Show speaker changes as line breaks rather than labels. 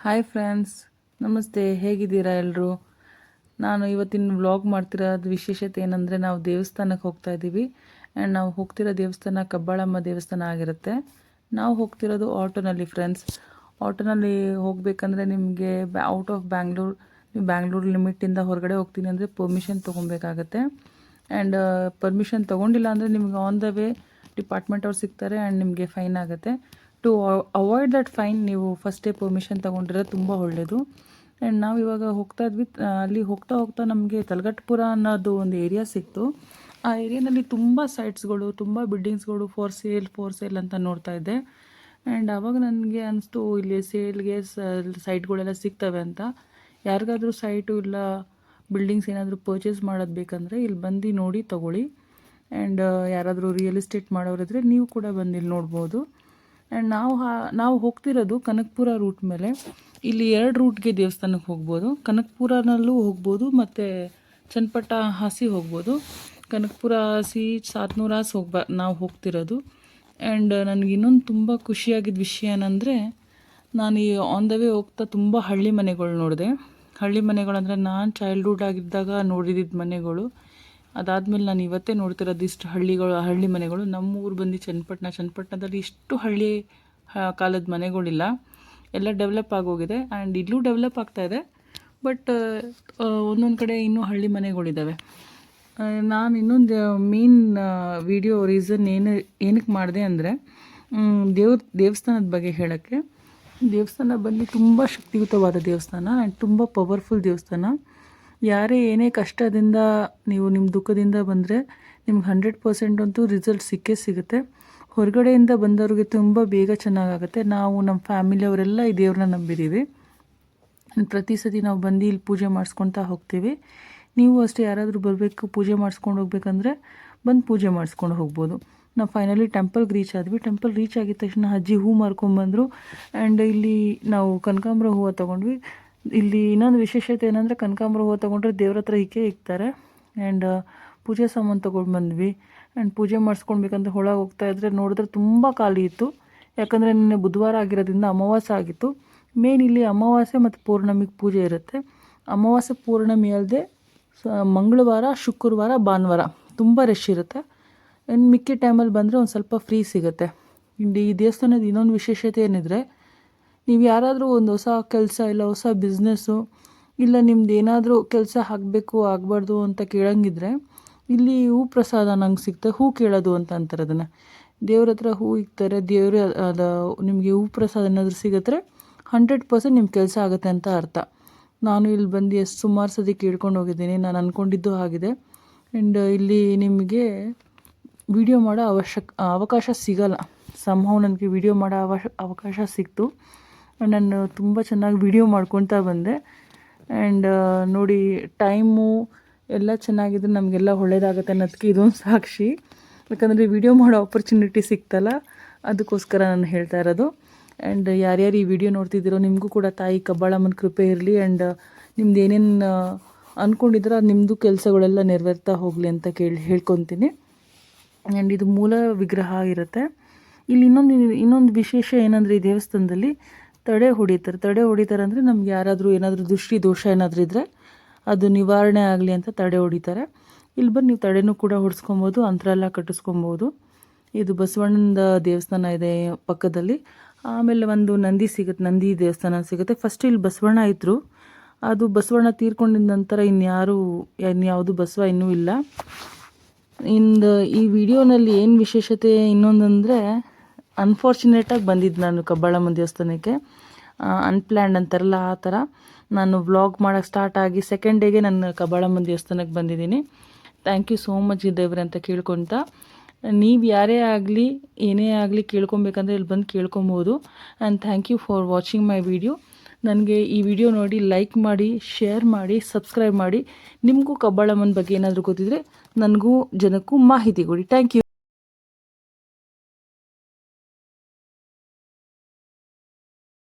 Hi friends, ನಮಸ್ತೆ. ಹೇಗಿದ್ದೀರಾ ಎಲ್ಲರೂ? ನಾನು ಇವತ್ತಿನ ವ್ಲಾಗ್ ಮಾಡ್ತಿರೋದು ವಿಶೇಷತೆ ಏನಂದರೆ, ನಾವು ದೇವಸ್ಥಾನಕ್ಕೆ ಹೋಗ್ತಾ ಇದ್ದೀವಿ. ಆ್ಯಂಡ್ ನಾವು ಹೋಗ್ತಿರೋ ದೇವಸ್ಥಾನ ಕಬ್ಬಾಳಮ್ಮ ದೇವಸ್ಥಾನ ಆಗಿರುತ್ತೆ. ನಾವು ಹೋಗ್ತಿರೋದು ಆಟೋನಲ್ಲಿ ಫ್ರೆಂಡ್ಸ್. ಆಟೋನಲ್ಲಿ ಹೋಗಬೇಕಂದ್ರೆ ನಿಮಗೆ ಔಟ್ ಆಫ್ ಬ್ಯಾಂಗ್ಳೂರ್, ನೀವು ಬ್ಯಾಂಗ್ಳೂರು ಲಿಮಿಟಿಂದ ಹೊರಗಡೆ ಹೋಗ್ತೀನಿ ಅಂದರೆ ಪರ್ಮಿಷನ್ ತೊಗೊಬೇಕಾಗತ್ತೆ. ಆ್ಯಂಡ್ ಪರ್ಮಿಷನ್ ತೊಗೊಂಡಿಲ್ಲ ಅಂದರೆ ನಿಮ್ಗೆ ಆನ್ ದ ವೇ ಡಿಪಾರ್ಟ್ಮೆಂಟ್ ಅವ್ರು ಸಿಗ್ತಾರೆ ಆ್ಯಂಡ್ ನಿಮಗೆ ಫೈನ್ ಆಗುತ್ತೆ. ಟು ಅವಾಯ್ಡ್ ದಟ್ ಫೈನ್ ನೀವು ಫಸ್ಟೇ ಪರ್ಮಿಷನ್ ತೊಗೊಂಡಿರೋದು ತುಂಬ ಒಳ್ಳೆಯದು. ಆ್ಯಂಡ್ ನಾವು ಇವಾಗ ಹೋಗ್ತಾ ಇದ್ವಿ. ಅಲ್ಲಿ ಹೋಗ್ತಾ ನಮಗೆ ತಲಗಟ್ಟಪುರ ಅನ್ನೋದು ಒಂದು ಏರಿಯಾ ಸಿಕ್ತು. ಆ ಏರಿಯಾನಲ್ಲಿ ತುಂಬ ಸೈಟ್ಸ್ಗಳು, ತುಂಬ ಬಿಲ್ಡಿಂಗ್ಸ್ಗಳು ಫಾರ್ ಸೇಲ್ ಅಂತ ನೋಡ್ತಾ ಇದ್ದೆ. ಆ್ಯಂಡ್ ಆವಾಗ ನನಗೆ ಅನಿಸ್ತು, ಇಲ್ಲಿ ಸೇಲ್ಗೆ ಸೈಟ್ಗಳೆಲ್ಲ ಸಿಗ್ತವೆ ಅಂತ. ಯಾರಿಗಾದ್ರೂ ಸೈಟು ಇಲ್ಲ ಬಿಲ್ಡಿಂಗ್ಸ್ ಏನಾದರೂ ಪರ್ಚೇಸ್ ಮಾಡೋದು ಬೇಕಂದರೆ ಇಲ್ಲಿ ಬಂದು ನೋಡಿ ತೊಗೊಳ್ಳಿ. ಆ್ಯಂಡ್ ಯಾರಾದರೂ ರಿಯಲ್ ಎಸ್ಟೇಟ್ ಮಾಡೋರಿದ್ರೆ ನೀವು ಕೂಡ ಬಂದು ಇಲ್ಲಿ ನೋಡ್ಬೋದು. ಆ್ಯಂಡ್ ನಾವು ಹೋಗ್ತಿರೋದು ಕನಕಪುರ ರೂಟ್ ಮೇಲೆ. ಇಲ್ಲಿ 2 ರೂಟ್ಗೆ ದೇವಸ್ಥಾನಕ್ಕೆ ಹೋಗ್ಬೋದು. ಕನಕಪುರನಲ್ಲೂ ಹೋಗ್ಬೋದು ಮತ್ತು ಚನ್ನಪಟ್ಟ ಹಾಸಿ ಹೋಗ್ಬೋದು. ಕನಕಪುರ ಹಾಸಿ ಸಾತ್ನೂರು ಹಾಸಿ ನಾವು ಹೋಗ್ತಿರೋದು. ಆ್ಯಂಡ್ ನನಗೆ ಇನ್ನೊಂದು ತುಂಬ ಖುಷಿಯಾಗಿದ್ದ ವಿಷಯ ಏನಂದರೆ, ನಾನು ಈ ಆನ್ ದ ವೇ ಹೋಗ್ತಾ ತುಂಬ ಹಳ್ಳಿ ಮನೆಗಳು ನೋಡಿದೆ. ಹಳ್ಳಿ ಮನೆಗಳಂದರೆ ನಾನು ಚೈಲ್ಡ್ಹುಡ್ ಆಗಿದ್ದಾಗ ನೋಡಿದ್ದ ಮನೆಗಳು. ಅದಾದಮೇಲೆ ನಾನು ಇವತ್ತೇ ನೋಡ್ತಿರೋದು ಇಷ್ಟು ಹಳ್ಳಿ ಮನೆಗಳು. ನಮ್ಮೂರು ಬಂದು ಚನ್ನಪಟ್ಟಣದಲ್ಲಿ ಇಷ್ಟು ಹಳ್ಳಿ ಕಾಲದ ಮನೆಗಳಿಲ್ಲ. ಎಲ್ಲ ಡೆವಲಪ್ ಆಗೋಗಿದೆ. ಆ್ಯಂಡ್ ಇಲ್ಲೂ ಡೆವಲಪ್ ಆಗ್ತಾಯಿದೆ. ಬಟ್ ಒಂದೊಂದು ಕಡೆ ಇನ್ನೂ ಹಳ್ಳಿ ಮನೆಗಳಿದ್ದಾವೆ. ನಾನು ಇನ್ನೊಂದು ಮೇನ್ ವಿಡಿಯೋ ರೀಸನ್ ಏನಕ್ಕೆ ಮಾಡಿದೆ ಅಂದರೆ, ದೇವಸ್ಥಾನದ ಬಗ್ಗೆ ಹೇಳೋಕ್ಕೆ. ದೇವಸ್ಥಾನ ಬಂದು ತುಂಬ ಶಕ್ತಿಯುತವಾದ ದೇವಸ್ಥಾನ ಆ್ಯಂಡ್ ತುಂಬ ಪವರ್ಫುಲ್ ದೇವಸ್ಥಾನ. ಯಾರೇ ಏನೇ ಕಷ್ಟದಿಂದ ನೀವು ನಿಮ್ಮ ದುಃಖದಿಂದ ಬಂದರೆ ನಿಮ್ಗೆ 100% ಅಂತೂ ರಿಸಲ್ಟ್ ಸಿಗುತ್ತೆ. ಹೊರಗಡೆಯಿಂದ ಬಂದವ್ರಿಗೆ ತುಂಬ ಬೇಗ ಚೆನ್ನಾಗಾಗುತ್ತೆ. ನಾವು ನಮ್ಮ ಫ್ಯಾಮಿಲಿಯವರೆಲ್ಲ ಈ ದೇವ್ರನ್ನ ನಂಬಿದ್ದೀವಿ. ಪ್ರತಿ ಸತಿ ನಾವು ಬಂದು ಇಲ್ಲಿ ಪೂಜೆ ಮಾಡಿಸ್ಕೊತಾ ಹೋಗ್ತೀವಿ. ನೀವು ಅಷ್ಟೇ, ಯಾರಾದರೂ ಬರಬೇಕು ಪೂಜೆ ಮಾಡಿಸ್ಕೊಂಡು ಹೋಗ್ಬೇಕಂದ್ರೆ ಬಂದು ಪೂಜೆ ಮಾಡಿಸ್ಕೊಂಡು ಹೋಗ್ಬೋದು. ನಾವು ಫೈನಲಿ ಟೆಂಪಲ್ಗೆ ರೀಚ್ ಆದ್ವಿ. ಟೆಂಪಲ್ ರೀಚ್ ಆಗಿದ ತಕ್ಷಣ ಅಜ್ಜಿ ಹೂ ಮಾರ್ಕೊಂಬಂದರು. ಆ್ಯಂಡ್ ಇಲ್ಲಿ ನಾವು ಕನಕಾಂಬರ ಹೂವು ತೊಗೊಂಡ್ವಿ. ಇಲ್ಲಿ ಇನ್ನೊಂದು ವಿಶೇಷತೆ ಏನಂದರೆ, ಕನಕಾಂಬರ ಹೂವು ತೊಗೊಂಡ್ರೆ ದೇವ್ರ ಹತ್ರ ಇಕ್ಕೇ. ಆ್ಯಂಡ್ ಪೂಜೆ ಸಾಮಾನು ತೊಗೊಂಡು ಬಂದ್ವಿ. ಆ್ಯಂಡ್ ಪೂಜೆ ಮಾಡಿಸ್ಕೊಳ್ಬೇಕಂತ ಒಳಗೆ ಹೋಗ್ತಾಯಿದ್ರೆ ನೋಡಿದ್ರೆ ತುಂಬ ಖಾಲಿ ಇತ್ತು. ಯಾಕಂದರೆ ನಿನ್ನೆ ಬುಧವಾರ ಆಗಿರೋದ್ರಿಂದ ಅಮಾವಾಸ್ಯೆ ಆಗಿತ್ತು. ಮೇನ್ ಇಲ್ಲಿ ಅಮಾವಾಸ್ಯೆ ಮತ್ತು ಪೌರ್ಣಮಿಗೆ ಪೂಜೆ ಇರುತ್ತೆ. ಅಮಾವಾಸ್ಯೆ ಪೌರ್ಣಮಿ ಅಲ್ಲದೆ ಮಂಗಳವಾರ, ಶುಕ್ರವಾರ, ಭಾನುವಾರ ತುಂಬ ರಶ್ ಇರುತ್ತೆ. ಇನ್ನು ಮಿಕ್ಕಿ ಟೈಮಲ್ಲಿ ಬಂದರೆ ಒಂದು ಸ್ವಲ್ಪ ಫ್ರೀ ಸಿಗುತ್ತೆ. ಈ ದೇವಸ್ಥಾನದ ಇನ್ನೊಂದು ವಿಶೇಷತೆ ಏನಿದ್ರೆ, ನೀವು ಯಾರಾದರೂ ಒಂದು ಹೊಸ ಕೆಲಸ ಇಲ್ಲ ಹೊಸ ಬಿಸ್ನೆಸ್ಸು ಇಲ್ಲ ನಿಮ್ದು ಏನಾದರೂ ಕೆಲಸ ಆಗಬಾರ್ದು ಅಂತ ಕೇಳಂಗಿದ್ರೆ ಇಲ್ಲಿ ಹೂ ಪ್ರಸಾದ ನಂಗೆ ಸಿಗ್ತದೆ. ಹೂ ಕೇಳೋದು ಅಂತ ಅಂತಾರೆ ಅದನ್ನು. ದೇವ್ರ ಹತ್ರ ಹೂ ಇಕ್ತಾರೆ. ನಿಮಗೆ ಹೂ ಪ್ರಸಾದ ಏನಾದರೂ ಸಿಗುತ್ತೆ 100% ನಿಮ್ಮ ಕೆಲಸ ಆಗುತ್ತೆ ಅಂತ ಅರ್ಥ. ನಾನು ಇಲ್ಲಿ ಬಂದು ಸುಮಾರು ಸತಿ ಕೇಳ್ಕೊಂಡು ಹೋಗಿದ್ದೀನಿ. ನಾನು ಅಂದ್ಕೊಂಡಿದ್ದು ಆಗಿದೆ. ಆ್ಯಂಡ್ ಇಲ್ಲಿ ನಿಮಗೆ ವಿಡಿಯೋ ಮಾಡೋ ಅವಕಾಶ ಸಿಗಲ್ಲ. ಸಂಭವ ನನಗೆ ವಿಡಿಯೋ ಮಾಡೋ ಅವಕಾಶ ಸಿಕ್ತು. ನಾನು ತುಂಬ ಚೆನ್ನಾಗಿ ವಿಡಿಯೋ ಮಾಡ್ಕೊತಾ ಬಂದೆ. ಆ್ಯಂಡ್ ನೋಡಿ, ಟೈಮು ಎಲ್ಲ ಚೆನ್ನಾಗಿದ್ರೆ ನಮಗೆಲ್ಲ ಒಳ್ಳೆಯದಾಗತ್ತೆ ಅನ್ನೋದಕ್ಕೆ ಇದೊಂದು ಸಾಕ್ಷಿ. ಯಾಕಂದರೆ ವಿಡಿಯೋ ಮಾಡೋ ಆಪರ್ಚುನಿಟಿ ಸಿಕ್ತಲ್ಲ, ಅದಕ್ಕೋಸ್ಕರ ನಾನು ಹೇಳ್ತಾ ಇರೋದು. ಆ್ಯಂಡ್ ಯಾರ್ಯಾರು ಈ ವಿಡಿಯೋ ನೋಡ್ತಿದ್ದೀರೋ ನಿಮಗೂ ಕೂಡ ತಾಯಿ ಕಬ್ಬಾಳಮ್ಮನ ಕೃಪೆ ಇರಲಿ. ಆ್ಯಂಡ್ ನಿಮ್ದು ಏನೇನು ಅಂದ್ಕೊಂಡಿದ್ದೀರೋ ಅದು ನಿಮ್ಮದು ಕೆಲಸಗಳೆಲ್ಲ ನೆರವೇರ್ತಾ ಹೋಗಲಿ ಅಂತ ಹೇಳ್ಕೊತೀನಿ. ಆ್ಯಂಡ್ ಇದು ಮೂಲ ವಿಗ್ರಹ ಇರುತ್ತೆ. ಇಲ್ಲಿ ಇನ್ನೊಂದು ವಿಶೇಷ ಏನಂದರೆ, ಈ ದೇವಸ್ಥಾನದಲ್ಲಿ ತಡೆ ಹೊಡಿತಾರೆ ಅಂದರೆ ನಮ್ಗೆ ಏನಾದರೂ ದೃಷ್ಟಿ ದೋಷ ಏನಾದರೂ ಇದ್ದರೆ ಅದು ನಿವಾರಣೆ ಆಗಲಿ ಅಂತ ತಡೆ ಹೊಡಿತಾರೆ. ಇಲ್ಲಿ ಬಂದು ನೀವು ತಡೆನೂ ಕೂಡ ಹೊಡಿಸ್ಕೊಬೋದು, ಅಂತ್ರ ಎಲ್ಲ ಕಟ್ಟಿಸ್ಕೊಬೋದು. ಇದು ಬಸವಣ್ಣನ ದೇವಸ್ಥಾನ ಇದೆ ಪಕ್ಕದಲ್ಲಿ. ಆಮೇಲೆ ಒಂದು ನಂದಿ ದೇವಸ್ಥಾನ ಸಿಗುತ್ತೆ. ಫಸ್ಟ್ ಇಲ್ಲಿ ಬಸವಣ್ಣ ಇದ್ದರು. ಅದು ಬಸವಣ್ಣ ತೀರ್ಕೊಂಡಿದ ನಂತರ ಇನ್ಯಾವುದು ಬಸವ ಇನ್ನೂ ಇಲ್ಲ. ಈ ವಿಡಿಯೋನಲ್ಲಿ ಏನು ವಿಶೇಷತೆ ಇನ್ನೊಂದಂದರೆ, ಅನ್ಫಾರ್ಚುನೇಟಾಗಿ ಬಂದಿದ್ದು ನಾನು ಕಬ್ಬಾಳಮ್ಮನ ದೇವಸ್ಥಾನಕ್ಕೆ. ಅನ್ಪ್ಲ್ಯಾನ್ಡ್ ಅಂತಾರಲ್ಲ ಆ ಥರ. ನಾನು ವ್ಲಾಗ್ ಮಾಡೋಕ್ಕೆ ಸ್ಟಾರ್ಟ್ ಆಗಿ ಸೆಕೆಂಡ್ ಡೇಗೆ ನಾನು ಕಬ್ಬಾಳಮ್ಮನ ದೇವಸ್ಥಾನಕ್ಕೆ ಬಂದಿದ್ದೀನಿ. ಥ್ಯಾಂಕ್ ಯು ಸೋ ಮಚ್ ದೇವ್ರೆ ಅಂತ ಕೇಳ್ಕೊತಾ, ನೀವು ಯಾರೇ ಆಗಲಿ ಏನೇ ಆಗಲಿ ಕೇಳ್ಕೊಬೇಕಂದ್ರೆ ಇಲ್ಲಿ ಬಂದು ಕೇಳ್ಕೊಬೋದು. And thank you for watching my video. ನನಗೆ ಈ ವಿಡಿಯೋ ನೋಡಿ ಲೈಕ್ ಮಾಡಿ, ಶೇರ್ ಮಾಡಿ, ಸಬ್ಸ್ಕ್ರೈಬ್ ಮಾಡಿ. ನಿಮಗೂ ಕಬ್ಬಾಳಮ್ಮನ ಬಗ್ಗೆ ಏನಾದರೂ ಗೊತ್ತಿದ್ರೆ ನನಗೂ ಜನಕ್ಕೂ ಮಾಹಿತಿ ಕೊಡಿ. Thank you.